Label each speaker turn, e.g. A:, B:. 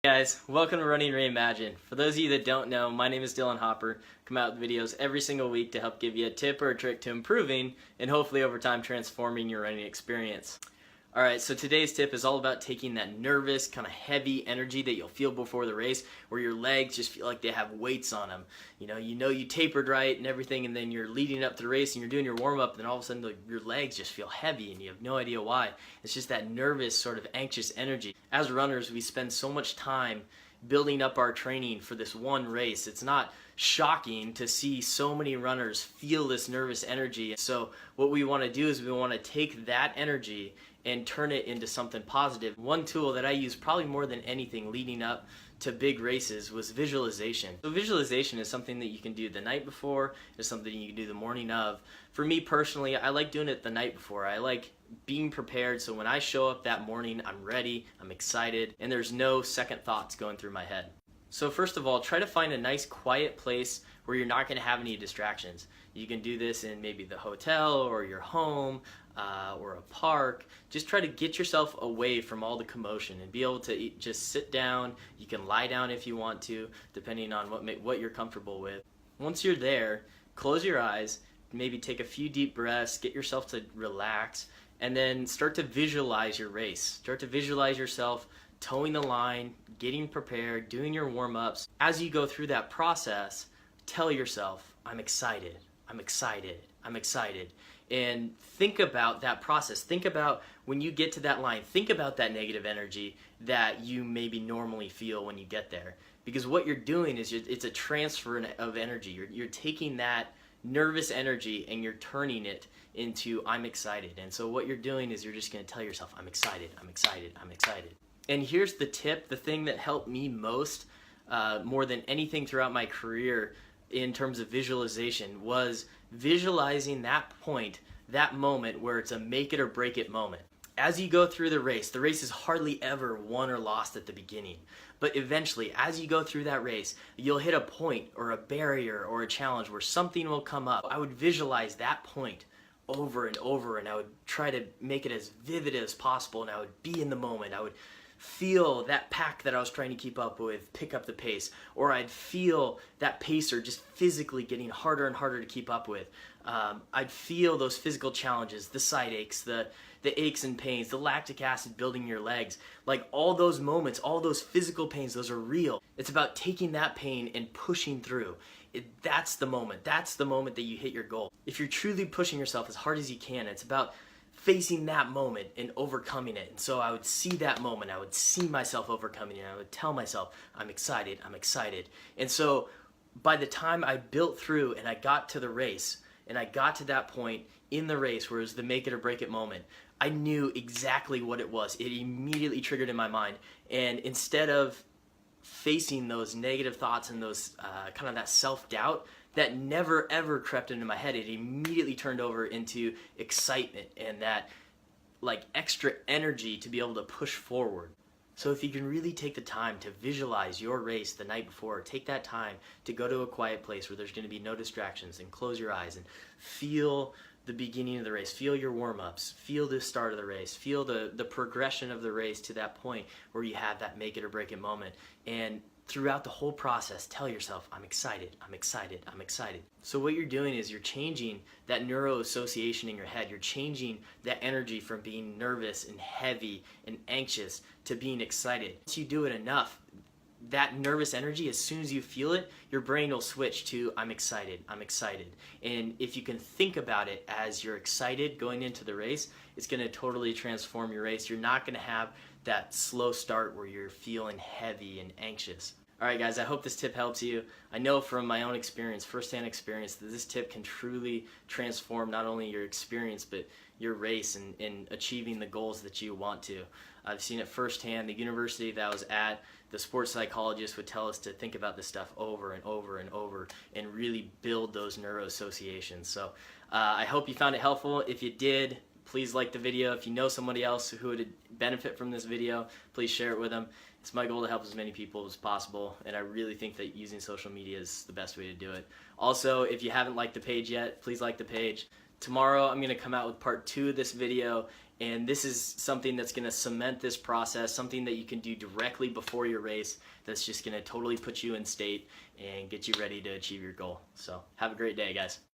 A: Hey guys, welcome to Running Reimagined. For those of you that don't know, my name is Dylan Hopper. Come out with videos every single week to help give you a tip or a trick to improving and hopefully over time transforming your running experience. Alright, so today's tip is all about taking that nervous, kind of heavy energy that you'll feel before the race where your legs just feel like they have weights on them. You know you tapered right and everything, and then you're leading up to the race and you're doing your warm-up, and then all of a sudden your legs just feel heavy and you have no idea why. It's just that nervous, sort of anxious energy. As runners, we spend so much time building up our training for this one race. It's not shocking to see so many runners feel this nervous energy. So what we want to do is we want to take that energy and turn it into something positive. One tool that I use probably more than anything leading up to big races was visualization. So visualization is something that you can do the night before, it's something you can do the morning of. For me personally, I like doing it the night before. I like being prepared, so when I show up that morning, I'm ready, I'm excited, and there's no second thoughts going through my head. So first of all, try to find a nice quiet place where you're not going to have any distractions. You can do this in maybe the hotel or your home or a park. Just try to get yourself away from all the commotion and be able to just sit down. You can lie down if you want to, depending on what you're comfortable with. Once you're there, close your eyes, maybe take a few deep breaths, get yourself to relax, and then start to visualize your race. Start to visualize yourself towing the line, getting prepared, doing your warm-ups. As you go through that process, tell yourself, I'm excited, I'm excited, I'm excited. And think about that process. Think about when you get to that line, think about that negative energy that you maybe normally feel when you get there. Because what you're doing is it's a transfer of energy. You're taking that nervous energy and you're turning it into I'm excited. And so what you're doing is you're just going to tell yourself, I'm excited, I'm excited, I'm excited. And here's the tip, the thing that helped me most, more than anything throughout my career in terms of visualization, was visualizing that point, that moment where it's a make it or break it moment. As you go through the race is hardly ever won or lost at the beginning. But eventually, as you go through that race, you'll hit a point or a barrier or a challenge where something will come up. I would visualize that point over and over, and I would try to make it as vivid as possible, and I would be in the moment. I would feel that pack that I was trying to keep up with pick up the pace, or I'd feel that pacer just physically getting harder and harder to keep up with. I'd feel those physical challenges, the side aches, the aches and pains, the lactic acid building in your legs. Like all those moments, all those physical pains, those are real. It's about taking that pain and pushing through. That's the moment. That's the moment that you hit your goal. If you're truly pushing yourself as hard as you can, it's about facing that moment and overcoming it. And so I would see that moment, I would see myself overcoming it, and I would tell myself, I'm excited, I'm excited. And so by the time I built through and I got to the race, and I got to that point in the race where it was the make it or break it moment, I knew exactly what it was. It immediately triggered in my mind. And instead of facing those negative thoughts and those kind of that self-doubt that never ever crept into my head, it immediately turned over into excitement and that like extra energy to be able to push forward. So if you can really take the time to visualize your race the night before, take that time to go to a quiet place where there's going to be no distractions and close your eyes and feel the beginning of the race, feel your warm-ups, feel the start of the race, feel the progression of the race to that point where you have that make it or break it moment. And throughout the whole process, tell yourself, I'm excited, I'm excited, I'm excited. So what you're doing is you're changing that neuro-association in your head. You're changing that energy from being nervous and heavy and anxious to being excited. Once you do it enough, that nervous energy, as soon as you feel it, your brain will switch to I'm excited, I'm excited. And if you can think about it as you're excited going into the race, it's going to totally transform your race. You're not going to have that slow start where you're feeling heavy and anxious. Alright guys, I hope this tip helps you. I know from my own experience, firsthand experience, that this tip can truly transform not only your experience but your race and achieving the goals that you want to. I've seen it firsthand. The university that I was at, the sports psychologist would tell us to think about this stuff over and over and over and really build those neuro associations. So I hope you found it helpful. If you did, please like the video. If you know somebody else who would benefit from this video, please share it with them. It's my goal to help as many people as possible, and I really think that using social media is the best way to do it. Also, if you haven't liked the page yet, please like the page. Tomorrow I'm going to come out with part 2 of this video, and this is something that's going to cement this process, something that you can do directly before your race that's just going to totally put you in state and get you ready to achieve your goal. So have a great day, guys.